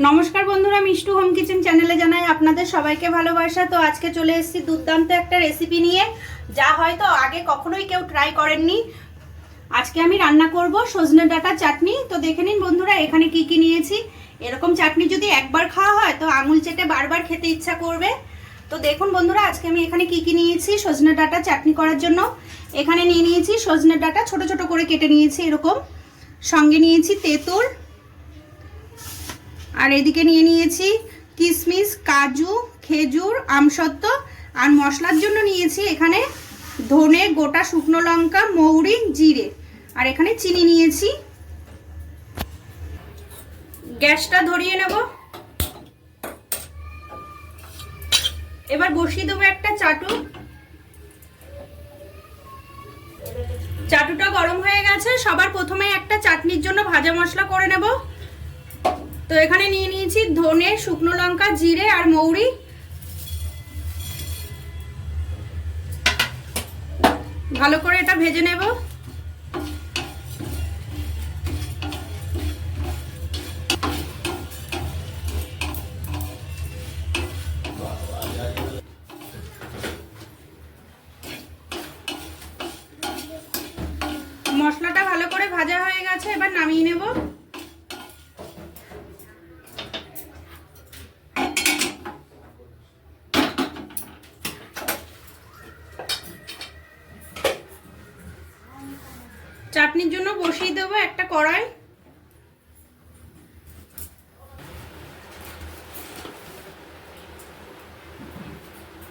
নমস্কার বন্ধুরা, Mishtu home kitchen চ্যানেলে জানাই আপনাদের সবাইকে ভালোবাসা। তো আজকে চলে এসেছি দুর্দান্ত একটা রেসিপি নিয়ে, যা হয়তো আগে কখনোই কেউ ট্রাই করেননি। আজকে আমি রান্না করব সজনে ডাঁটা চাটনি। তো দেখে নিন বন্ধুরা, এখানে কি কি নিয়েছি। এরকম চাটনি যদি একবার খাওয়া হয় তো আঙুল চেটে বারবার খেতে ইচ্ছা করবে। তো দেখুন বন্ধুরা, আজকে আমি এখানে কি কি নিয়েছি সজনে ডাঁটা চাটনি করার জন্য। এখানে নিয়ে নিয়েছি সজনে ডাঁটা, ছোট ছোট করে কেটে নিয়েছি এরকম। সঙ্গে নিয়েছি তেঁতুল, আর এদিকে নিয়ে নিয়েছি কিশমিশ, কাজু, খেজুর, আমসত্ত্ব। আর মশলার জন্য নিয়েছি এখানে ধনে, গোটা শুকনো লঙ্কা, মৌরি, জিরে। আর এখানে চিনি নিয়েছি। গ্যাসটা ধরিয়ে নেব। এবার বসিয়ে দেবো একটা চাটু। চাটুটা গরম হয়ে গেছে। সবার প্রথমে একটা চাটনির জন্য ভাজা মশলা করে নেব। তো এখানে নিয়ে নিয়েছি ধনে, শুকনো লঙ্কা, জিরে আর মৌরি। ভালো করে এটা ভেজে নেব। মশলাটা ভালো করে ভাজা হয়ে গেছে, এবার নামিয়ে নেব। চাটনির জন্য বসিয়ে দেবো একটা কড়াই।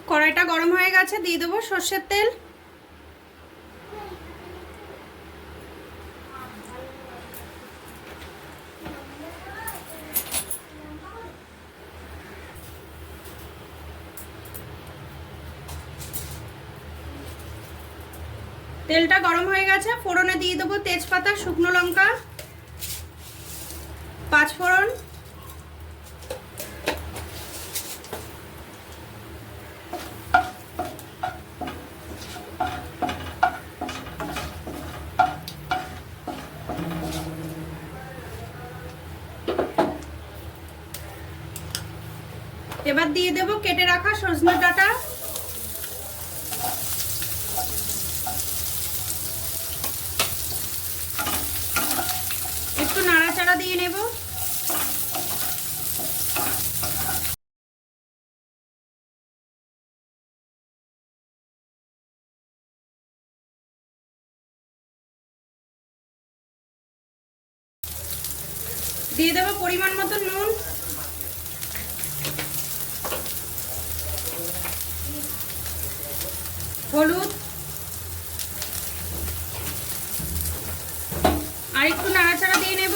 কড়াইটা গরম হয়ে গেছে, দিয়ে দেবো সর্ষের তেল। তেলটা গরম হয়ে গেছে, ফোড়নে দিয়ে দেবো তেজপাতা, শুকনো লঙ্কা, পাঁচ ফোড়ন। এবার দিয়ে দেবো কেটে রাখা সজনে ডাঁটা। একটু নাড়াচাড়া দিয়ে নেব। দিয়ে দেবো পরিমাণ মতো নুন, হলুদ, আর একটু নাড়াচাড়া দিয়ে নেব।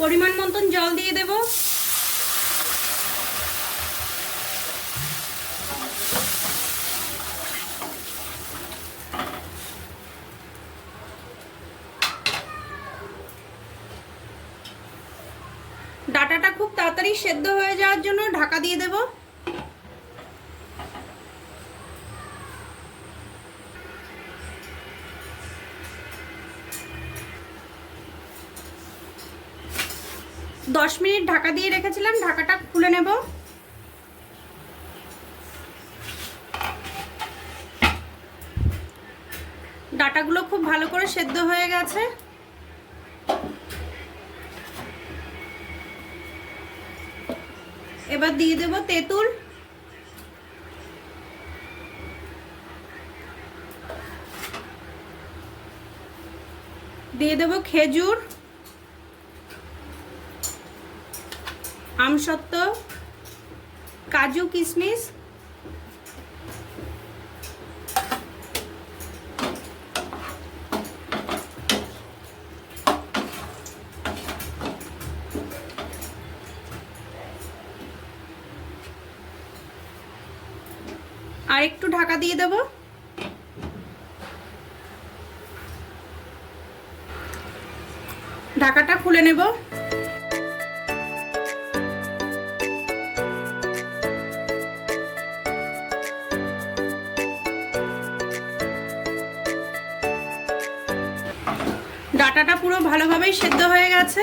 পরিমাণ মতন জল দিয়ে দেব। ডাঁটাটা খুব তাড়াতাড়ি সেদ্ধ হয়ে যাওয়ার জন্য ঢাকা দিয়ে দেব। দশ মিনিট ঢাকা দিয়ে রেখেছিলাম, ঢাকাটা খুলে নেব। ডাঁটাগুলো খুব ভালো করে সেদ্ধ হয়ে গেছে। এবার দিয়ে দেব তেঁতুল, দিয়ে দেব খেজুর, আমসত্ত্ব, কাজু, কিশমিশ। আর একটু ঢাকা দিয়ে দেব। ঢাকাটা খুলে নেব। ডাঁটাটা পুরো ভালোভাবেই সেদ্ধ হয়ে গেছে।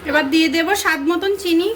এবার দিয়ে দেব স্বাদ মতন চিনি।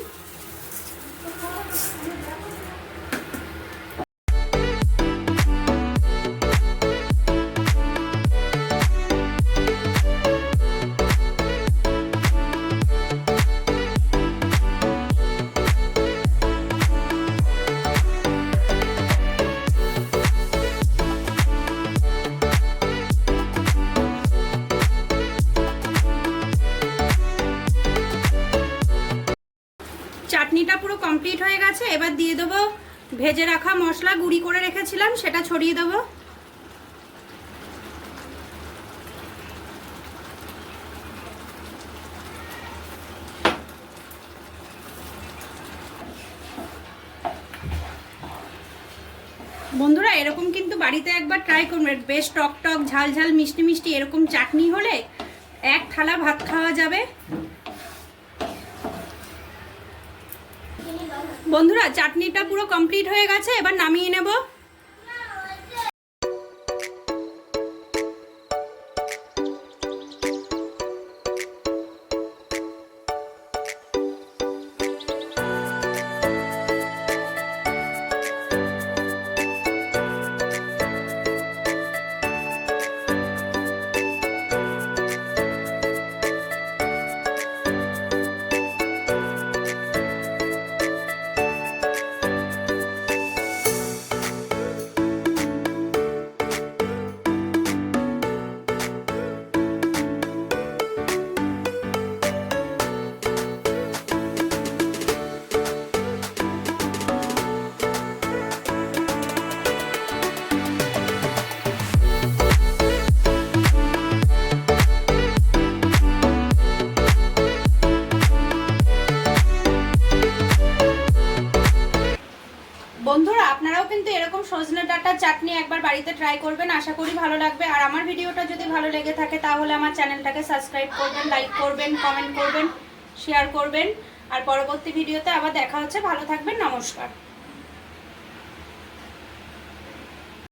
চাটনিটা পুরো কমপ্লিট হয়ে গেছে। এবার দিয়ে দেবো ভেজে রাখা মশলা, গুঁড়ি করে রেখেছিলাম, সেটা ছড়িয়ে দেবো। বন্ধুরা এরকম কিন্তু বাড়িতে একবার ট্রাই করবেন, বেশ টক টক ঝাল ঝাল মিষ্টি মিষ্টি এরকম চাটনি হলে এক থালা ভাত খাওয়া যাবে। বন্ধুরা চাটনিটা পুরো কমপ্লিট হয়ে গেছে, এবার নামিয়ে নেব। বন্ধুরা আপনারাও কিন্তু এরকম সজনে ডাঁটার চাটনি একবার বাড়িতে ট্রাই করবেন, আশা করি ভালো লাগবে। আর আমার ভিডিওটা যদি ভালো লেগে থাকে তাহলে আমার চ্যানেলটাকে সাবস্ক্রাইব করবেন, লাইক করবেন, কমেন্ট করবেন, শেয়ার করবেন। আর পরবর্তী ভিডিওতে আবার দেখা হচ্ছে। ভালো থাকবেন, নমস্কার।